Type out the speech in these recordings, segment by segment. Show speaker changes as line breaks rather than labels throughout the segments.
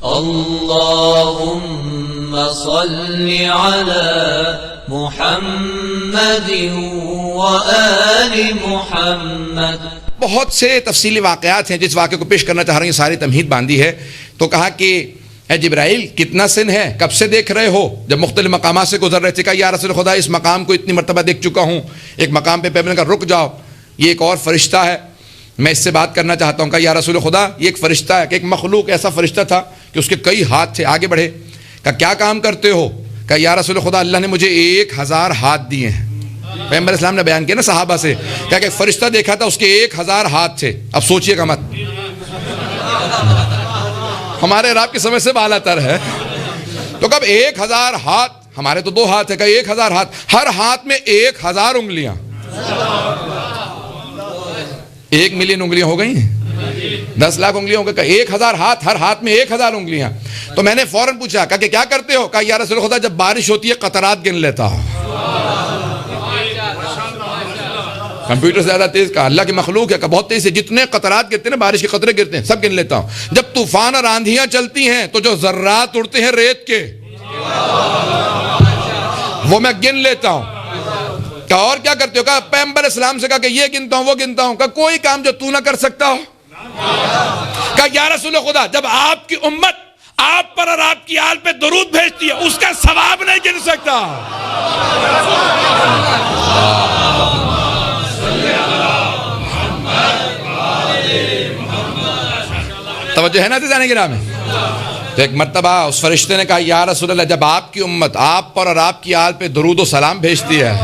اللهم صل على محمد وآل محمد.
بہت سے تفصیلی واقعات ہیں، جس واقعے کو پیش کرنا چاہ رہے ہیں ساری تمہید باندھی ہے. تو کہا کہ اے جبرائیل کتنا سن ہے، کب سے دیکھ رہے ہو؟ جب مختلف مقامات سے گزر رہے تھے کہا یا رسول خدا اس مقام کو اتنی مرتبہ دیکھ چکا ہوں. ایک مقام پہ پیغمبر نے کہا رک جاؤ، یہ ایک اور فرشتہ ہے، میں اس سے بات کرنا چاہتا ہوں. کہا یا رسول خدا یہ ایک فرشتہ ہے، کہ ایک مخلوق ایسا فرشتہ تھا کہ اس کے کئی ہاتھ تھے. آگے بڑھے، کہا کیا کام کرتے ہو؟ کہا یا رسول خدا اللہ نے مجھے 1000 ہاتھ دیے ہیں. پیغمبر اسلام نے بیان کیا نا صحابہ سے، کہا کہ ایک فرشتہ دیکھا تھا اس کے 1000 ہاتھ تھے. اب سوچئے گا مت، ہمارے رب کی سمجھ سے بالا تر ہے. تو کب 1000 ہاتھ، ہمارے تو 2 ہاتھ ہے، کہ 1000 ہاتھ، ہر ہاتھ میں 1000 انگلیاں، 1 ملین انگلیاں ہو گئی ہیں، 10 لاکھ انگلیاں ہو گئی. 1000 ہاتھ، ہر ہاتھ میں 1000 انگلیاں. تو میں نے فوراً پوچھا، کہا کہ کیا کرتے ہو؟ کہا یا رسول خدا جب بارش ہوتی ہے قطرات گن لیتا ہوں. کمپیوٹر سے زیادہ تیز، کہا اللہ کی مخلوق ہے، کہ بہت تیز ہے، جتنے قطرات گرتے ہیں نا، بارش کے قطرے گرتے ہیں، سب گن لیتا ہوں. جب طوفان اور آندھیاں چلتی ہیں تو جو ذرات اڑتے ہیں ریت کے، وہ میں گن لیتا ہوں. کہا اور کیا کرتے ہو؟ کہا پیغمبر اسلام سے کہا کہ یہ گنتا ہوں وہ گنتا ہوں. کہا کوئی کام جو تو نہ کر سکتا ہو؟ کہا یا رسول خدا جب آپ کی امت آپ پر اور آپ کی آل پہ درود بھیجتی ہے اس کا ثواب نہیں گن سکتا. توجہ ہے نا جانے گرام میں. تو ایک مرتبہ اس فرشتے نے کہا یا رسول اللہ جب آپ کی امت آپ پر اور آپ کی آل پہ درود و سلام بھیجتی ہے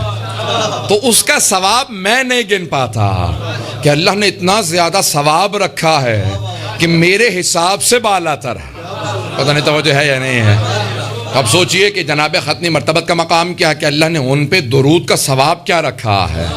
تو اس کا ثواب میں نہیں گن پاتا، کہ اللہ نے اتنا زیادہ ثواب رکھا ہے کہ میرے حساب سے بالا تر ہے. پتہ نہیں توجہ ہے یا نہیں ہے. اب سوچئے کہ جناب ختنی مرتبت کا مقام کیا ہے، کہ اللہ نے ان پہ درود کا ثواب کیا رکھا ہے.